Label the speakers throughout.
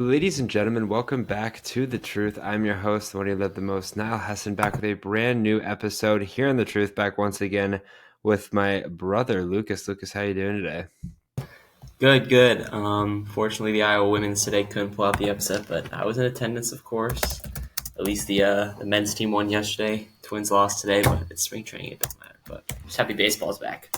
Speaker 1: Ladies and gentlemen, welcome back to The Truth. I'm your host, the one who lived the most, Niall Hessen, back with a brand new episode here on The Truth, back once again with my brother, Lucas. Lucas, how you doing today?
Speaker 2: Good, good. Fortunately, the Iowa women's today couldn't pull out the upset, but I was in attendance, of course. At least the men's team won yesterday. Twins lost today, but it's spring training; it doesn't matter. But just happy baseball's back.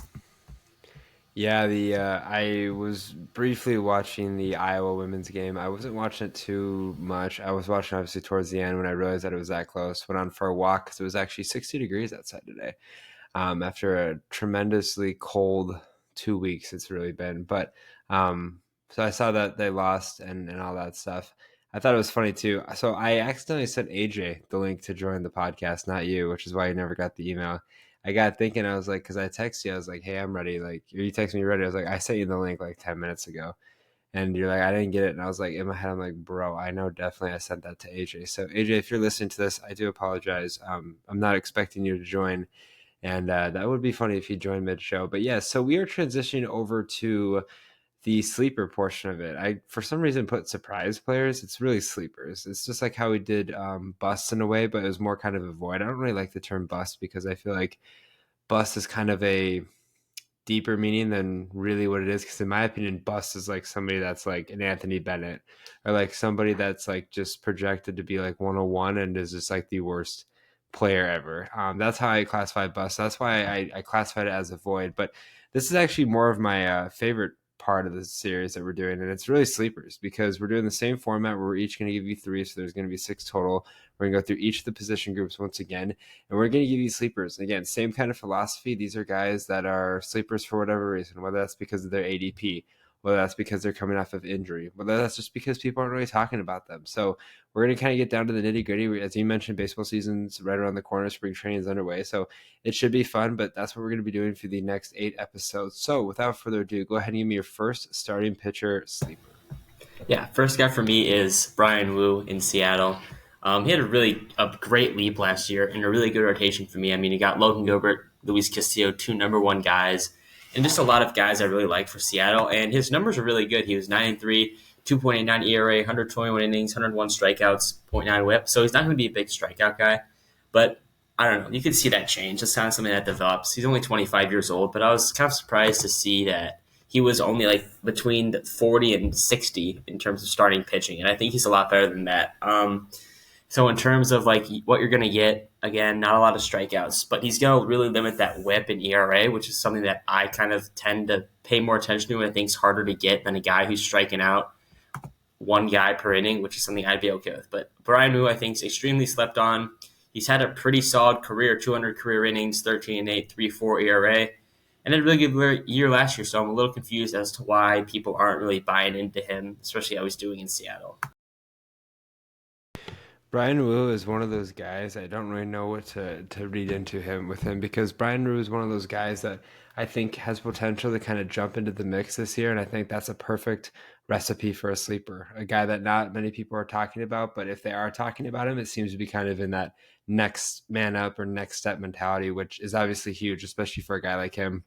Speaker 1: Yeah, the I was briefly watching the Iowa women's game. I wasn't watching it too much. I was watching obviously towards the end when I realized that it was that close. Went on for a walk because it was actually 60 degrees outside today. After a tremendously cold 2 weeks it's really been. But so I saw that they lost and all that stuff. I thought it was funny too. So I accidentally sent AJ the link to join the podcast, not you, which is why you never got the email. I got thinking, I was like, because I texted you, I was like, hey, I'm ready. Like, you texted me ready. I was like, I sent you the link like 10 minutes ago. And you're like, I didn't get it. And I was like, in my head, I'm like, bro, I know definitely I sent that to AJ. So, AJ, if you're listening to this, I do apologize. I'm not expecting you to join. And that would be funny if you joined mid show. But yeah, so we are transitioning over to the sleeper portion of it. I, for some reason, put surprise players. It's really sleepers. It's just like how we did bust in a way, but it was more kind of a void. I don't really like the term bust because I feel like bust is kind of a deeper meaning than really what it is. Because in my opinion, bust is like somebody that's like an Anthony Bennett or like somebody that's like just projected to be like 101 and is just like the worst player ever. That's how I classify bust. That's why I classified it as a void. But this is actually more of my favorite part of the series that we're doing, and it's really sleepers because we're doing the same format where we're each going to give you three, so there's going to be six total. We're going to go through each of the position groups once again, and we're going to give you sleepers. Again, same kind of philosophy. These are guys that are sleepers for whatever reason, whether that's because of their ADP, whether that's because they're coming off of injury, whether that's just because people aren't really talking about them. So we're going to kind of get down to the nitty gritty. As you mentioned, baseball season's right around the corner, spring training is underway. So it should be fun, but that's what we're going to be doing for the next 8 episodes. So without further ado, go ahead and give me your first starting pitcher sleeper.
Speaker 2: Yeah, first guy for me is Bryan Woo in Seattle. He had a great leap last year and a really good rotation for me. I mean, he got Logan Gilbert, Luis Castillo, two number one guys, and just a lot of guys I really like for Seattle. And his numbers are really good. He was 9-3, 2.89 ERA, 121 innings, 101 strikeouts, point 0.9 WHIP. So he's not going to be a big strikeout guy, but I don't know. You could see that change. That's kind of something that develops. He's only 25 years old, but I was kind of surprised to see that he was only like between 40 and 60 in terms of starting pitching, and I think he's a lot better than that. So in terms of like what you're going to get, again, not a lot of strikeouts, but he's going to really limit that WHIP and ERA, which is something that I kind of tend to pay more attention to, and I think is harder to get than a guy who's striking out one guy per inning, which is something I'd be okay with. But Bryan Woo, I think, is extremely slept on. He's had a pretty solid career, 200 career innings, 13-8, 3.4 ERA, and had a really good year last year. So I'm a little confused as to why people aren't really buying into him, especially how he's doing in Seattle.
Speaker 1: Bryan Woo is one of those guys. I don't really know what to read into him with him because Bryan Woo is one of those guys that I think has potential to kind of jump into the mix this year, and I think that's a perfect recipe for a sleeper. A guy that not many people are talking about, but if they are talking about him, it seems to be kind of in that next man up or next step mentality, which is obviously huge, especially for a guy like him.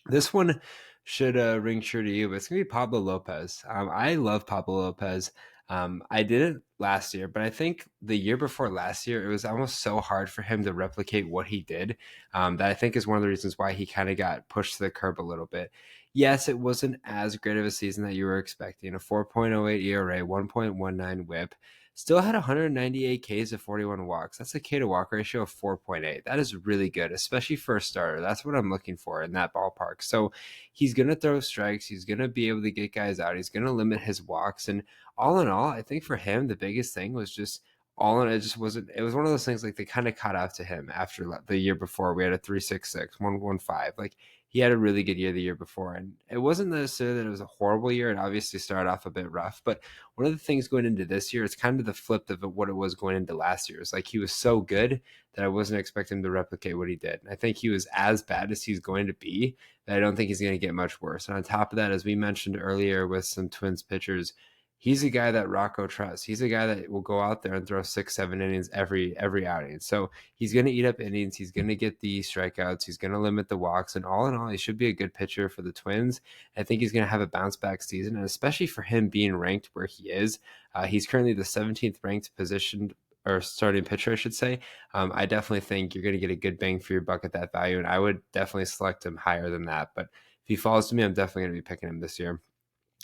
Speaker 1: This one should ring true to you, but it's going to be Pablo Lopez. I love Pablo Lopez. I did it last year, but I think the year before last year, it was almost so hard for him to replicate what he did that I think is one of the reasons why he kind of got pushed to the curb a little bit. Yes, it wasn't as great of a season that you were expecting. A 4.08 ERA, 1.19 whip. Still had 198 Ks of 41 walks. That's a K to walk ratio of 4.8. That is really good, especially for a starter. That's what I'm looking for in that ballpark. So he's going to throw strikes. He's going to be able to get guys out. He's going to limit his walks. And all in all, I think for him, the biggest thing was just all in it just wasn't, it was one of those things like they kind of caught out to him after the year before. We had a 3.66, 1.15. Like he had a really good year the year before. And it wasn't necessarily that it was a horrible year. It obviously started off a bit rough, but one of the things going into this year, it's kind of the flip of what it was going into last year. It's like he was so good that I wasn't expecting him to replicate what he did. And I think he was as bad as he's going to be, that I don't think he's going to get much worse. And on top of that, as we mentioned earlier with some Twins pitchers, he's a guy that Rocco trusts. He's a guy that will go out there and throw 6, 7 innings every outing. So he's going to eat up innings. He's going to get the strikeouts. He's going to limit the walks. And all in all, he should be a good pitcher for the Twins. I think he's going to have a bounce back season, and especially for him being ranked where he is. He's currently the 17th ranked position or starting pitcher, I should say. I definitely think you're going to get a good bang for your buck at that value, and I would definitely select him higher than that. But if he falls to me, I'm definitely going to be picking him this year.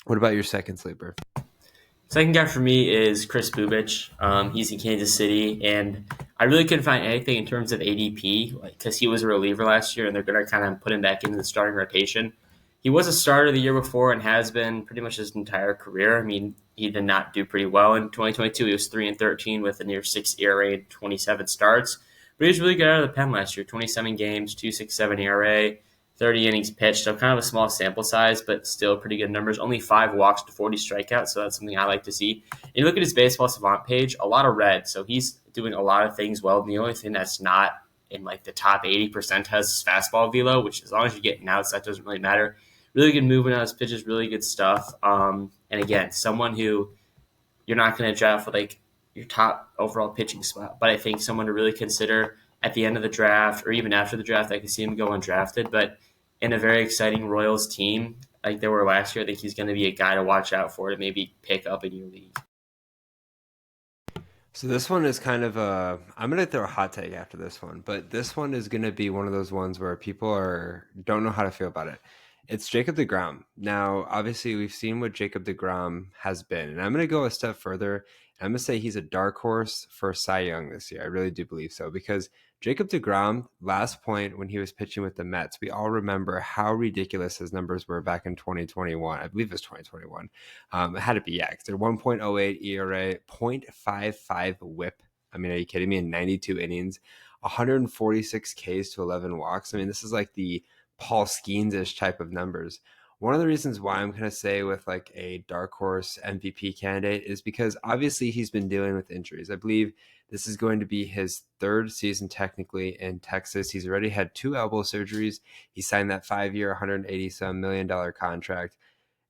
Speaker 1: What about your second sleeper?
Speaker 2: Second guy for me is Kris Bubic. He's in Kansas City, and I really couldn't find anything in terms of ADP because he was a reliever last year, and they're going to kind of put him back into the starting rotation. He was a starter the year before and has been pretty much his entire career. I mean, he did not do pretty well in 2022. He was 3-13 with a near 6 ERA and 27 starts, but he was really good out of the pen last year. 27 games, 2.67 ERA. 30 innings pitched, so kind of a small sample size, but still pretty good numbers. Only 5 walks to 40 strikeouts, so that's something I like to see. And you look at his baseball savant page, a lot of red, so he's doing a lot of things well. The only thing that's not in like the top 80% has his fastball velo, which as long as you're getting outs, that doesn't really matter. Really good movement on his pitches, really good stuff. And again, someone who you're not going to draft for like your top overall pitching spot, but I think someone to really consider at the end of the draft or even after the draft. I could see him go undrafted, but in a very exciting Royals team like they were last year, I think he's going to be a guy to watch out for to maybe pick up in your league.
Speaker 1: So this one is kind of a. I'm gonna throw a hot take after this one, but this one is gonna be one of those ones where people are don't know how to feel about it. It's Jacob deGrom. Now, obviously, we've seen what Jacob deGrom has been, and I'm gonna go a step further. I'm gonna say he's a dark horse for Cy Young this year. I really do believe so because Jacob deGrom, last point when he was pitching with the Mets, we all remember how ridiculous his numbers were back in 2021. I believe it was 2021. It had to be, yeah, because they're 1.08 ERA, 0.55 whip. I mean, are you kidding me? In 92 innings, 146 Ks to 11 walks. I mean, this is like the Paul Skeens-ish type of numbers. One of the reasons why I'm going to say with like a dark horse MVP candidate is because obviously he's been dealing with injuries. I believe this is going to be his third season technically in Texas. He's already had 2 elbow surgeries. He signed that 5-year, $180 million contract.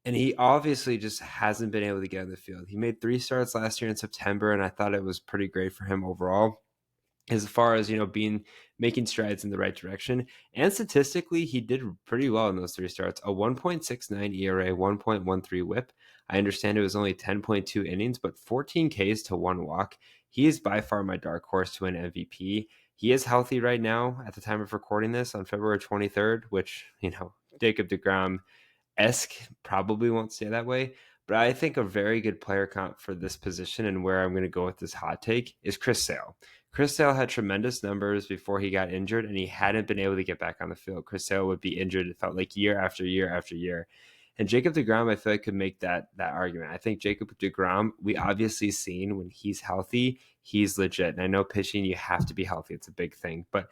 Speaker 1: And he obviously just hasn't been able to get in the field. He made 3 starts last year in September, and I thought it was pretty great for him overall as far as being making strides in the right direction. And statistically, he did pretty well in those 3 starts. A 1.69 ERA, 1.13 whip. I understand it was only 10.2 innings, but 14 Ks to 1 walk. He is by far my dark horse to win MVP. He is healthy right now at the time of recording this on February 23rd, which, Jacob deGrom esque probably won't stay that way. But I think a very good player comp for this position and where I'm going to go with this hot take is Chris Sale. Chris Sale had tremendous numbers before he got injured, and he hadn't been able to get back on the field. Chris Sale would be injured, it felt like year after year after year. And Jacob deGrom, I feel like, could make that argument. I think Jacob deGrom, we obviously seen when he's healthy, he's legit. And I know pitching, you have to be healthy. It's a big thing. But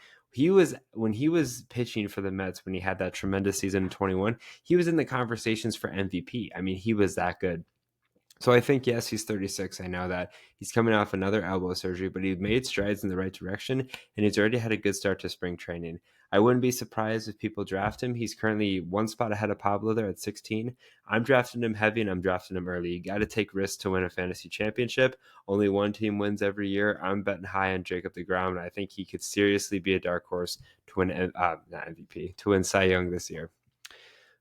Speaker 1: when he was pitching for the Mets, when he had that tremendous season in 21, he was in the conversations for MVP. I mean, he was that good. So I think, yes, he's 36. I know that he's coming off another elbow surgery, but he made strides in the right direction, and he's already had a good start to spring training. I wouldn't be surprised if people draft him. He's currently 1 spot ahead of Pablo there at 16. I'm drafting him heavy, and I'm drafting him early. You got to take risks to win a fantasy championship. Only one team wins every year. I'm betting high on Jacob deGrom, and I think he could seriously be a dark horse to win, not MVP, to win Cy Young this year.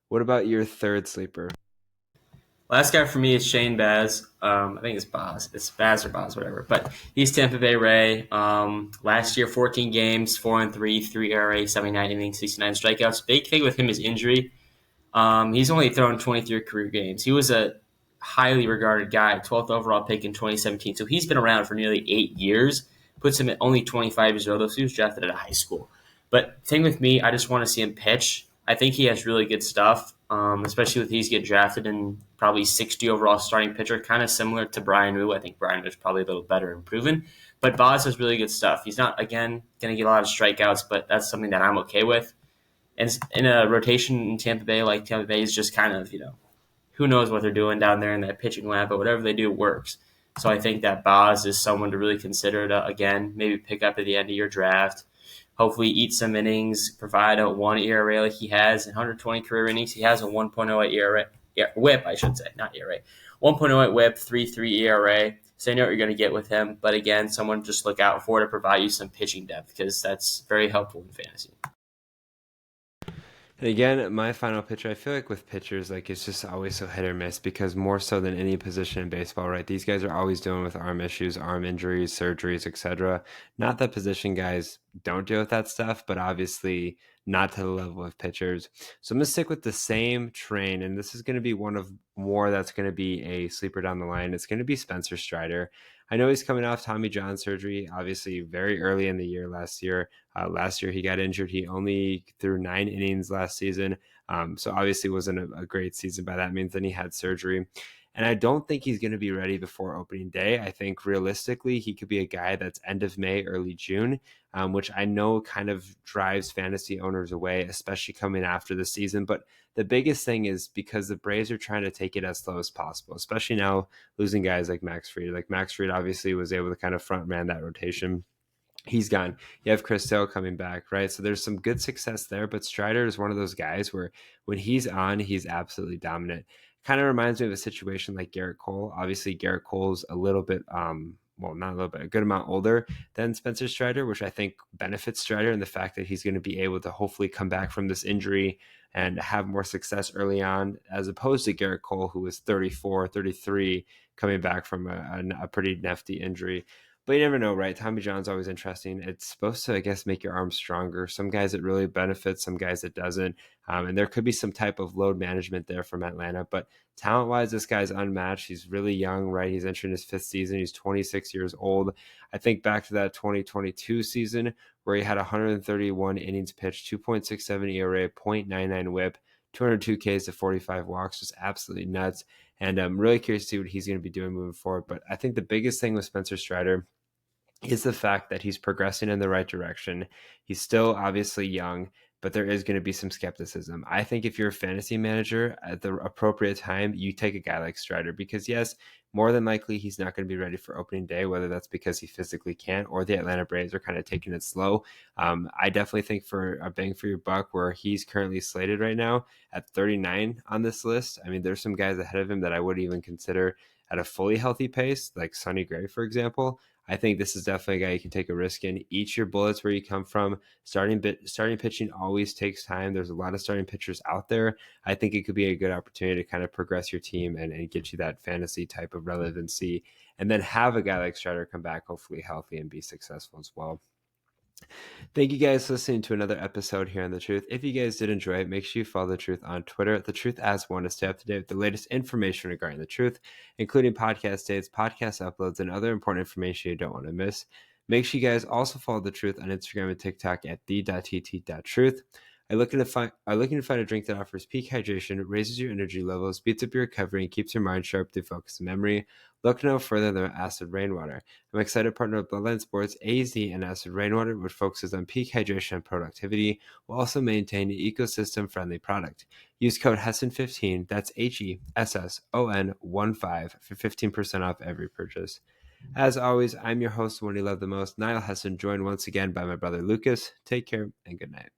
Speaker 1: What about your third sleeper?
Speaker 2: Last guy for me is Shane Baz. I think it's Baz. It's Baz or Baz, whatever. But he's Tampa Bay Ray. Last year, 14 games, 4-3, 3 ERA, 79 innings, 69 strikeouts. Big thing with him is injury. He's only thrown 23 career games. He was a highly regarded guy, 12th overall pick in 2017. So he's been around for nearly 8 years. Puts him at only 25 years old, though, so he was drafted out of high school. But thing with me, I just want to see him pitch. I think he has really good stuff, especially with he's get drafted in probably 60 overall starting pitcher, kind of similar to Bryan Woo. I think Bryan Woo's probably a little better and proven. But Boz has really good stuff. He's not, again, going to get a lot of strikeouts, but that's something that I'm okay with. And in a rotation in Tampa Bay, like Tampa Bay is just kind of, who knows what they're doing down there in that pitching lab, but whatever they do works. So I think that Boz is someone to really consider to, again, maybe pick up at the end of your draft. Hopefully eat some innings, provide a 1 ERA like he has in 120 career innings. He has a 1.08 ERA, whip, I should say, not ERA. 1.08 whip, 3.3 ERA. So you know what you're going to get with him. But again, someone just look out for to provide you some pitching depth because that's very helpful in fantasy.
Speaker 1: And again, my final pitcher, I feel like with pitchers, like it's just always so hit or miss because more so than any position in baseball, right? These guys are always dealing with arm issues, arm injuries, surgeries, etc. Not that position guys don't deal with that stuff, but obviously not to the level of pitchers. So I'm gonna stick with the same train, and this is gonna be one of more that's gonna be a sleeper down the line. It's gonna be Spencer Strider. I know he's coming off Tommy John surgery, obviously very early in the year last year. Last year he got injured. He only threw 9 innings last season, so obviously wasn't a great season by that means. Then he had surgery, and I don't think he's going to be ready before opening day. I think realistically he could be a guy that's end of May, early June, which I know kind of drives fantasy owners away, especially coming after the season. But the biggest thing is because the Braves are trying to take it as slow as possible, especially now losing guys like Max Fried. Like Max Fried obviously was able to kind of front man that rotation. He's gone. You have Chris Sale coming back, right? So there's some good success there, but Strider is one of those guys where when he's on, he's absolutely dominant. Kind of reminds me of a situation like Garrett Cole. Obviously, Garrett Cole's a little bit, well, not a little bit, a good amount older than Spencer Strider, which I think benefits Strider in the fact that he's going to be able to hopefully come back from this injury and have more success early on, as opposed to Garrett Cole, who was 34, 33, coming back from a pretty nifty injury. But you never know, right? Tommy John's always interesting. It's supposed to, I guess, make your arms stronger. Some guys it really benefits, some guys it doesn't. And there could be some type of load management there from Atlanta. But talent wise, this guy's unmatched. He's really young, right? He's entering his fifth season. He's 26 years old. I think back to that 2022 season where he had 131 innings pitched, 2.67 ERA, 0.99 whip, 202 Ks to 45 walks, just absolutely nuts. And I'm really curious to see what he's going to be doing moving forward. But I think the biggest thing with Spencer Strider is the fact that he's progressing in the right direction. He's still obviously young, but there is going to be some skepticism. I think if you're a fantasy manager at the appropriate time, you take a guy like Strider because, yes, more than likely he's not going to be ready for opening day, whether that's because he physically can't or the Atlanta Braves are kind of taking it slow. I definitely think for a bang for your buck, where he's currently slated right now at 39 on this list, I mean, there's some guys ahead of him that I wouldn't even consider at a fully healthy pace, like Sonny Gray, for example. I think this is definitely a guy you can take a risk in. Eat your bullets where you come from. Starting pitching always takes time. There's a lot of starting pitchers out there. I think it could be a good opportunity to kind of progress your team and get you that fantasy type of relevancy, and then have a guy like Strider come back hopefully healthy and be successful as well. Thank you guys for listening to another episode here on The Truth. If you guys did enjoy it, make sure you follow The Truth on Twitter at The Truth as one to stay up to date with the latest information regarding The Truth, including podcast dates, podcast uploads, and other important information you don't want to miss. Make sure you guys also follow The Truth on Instagram and TikTok at the.tt.truth. Are looking to find a drink that offers peak hydration, raises your energy levels, speeds up your recovery, and keeps your mind sharp through focus and memory? Look no further than Acid Rainwater. I'm excited to partner with Bloodline Sports, AZ, and Acid Rainwater, which focuses on peak hydration and productivity, while also maintaining an ecosystem-friendly product. Use code HESSON15, that's HESSON15 for 15% off every purchase. As always, I'm your host, the one you love the most, Niall Hesson, joined once again by my brother Lucas. Take care and good night.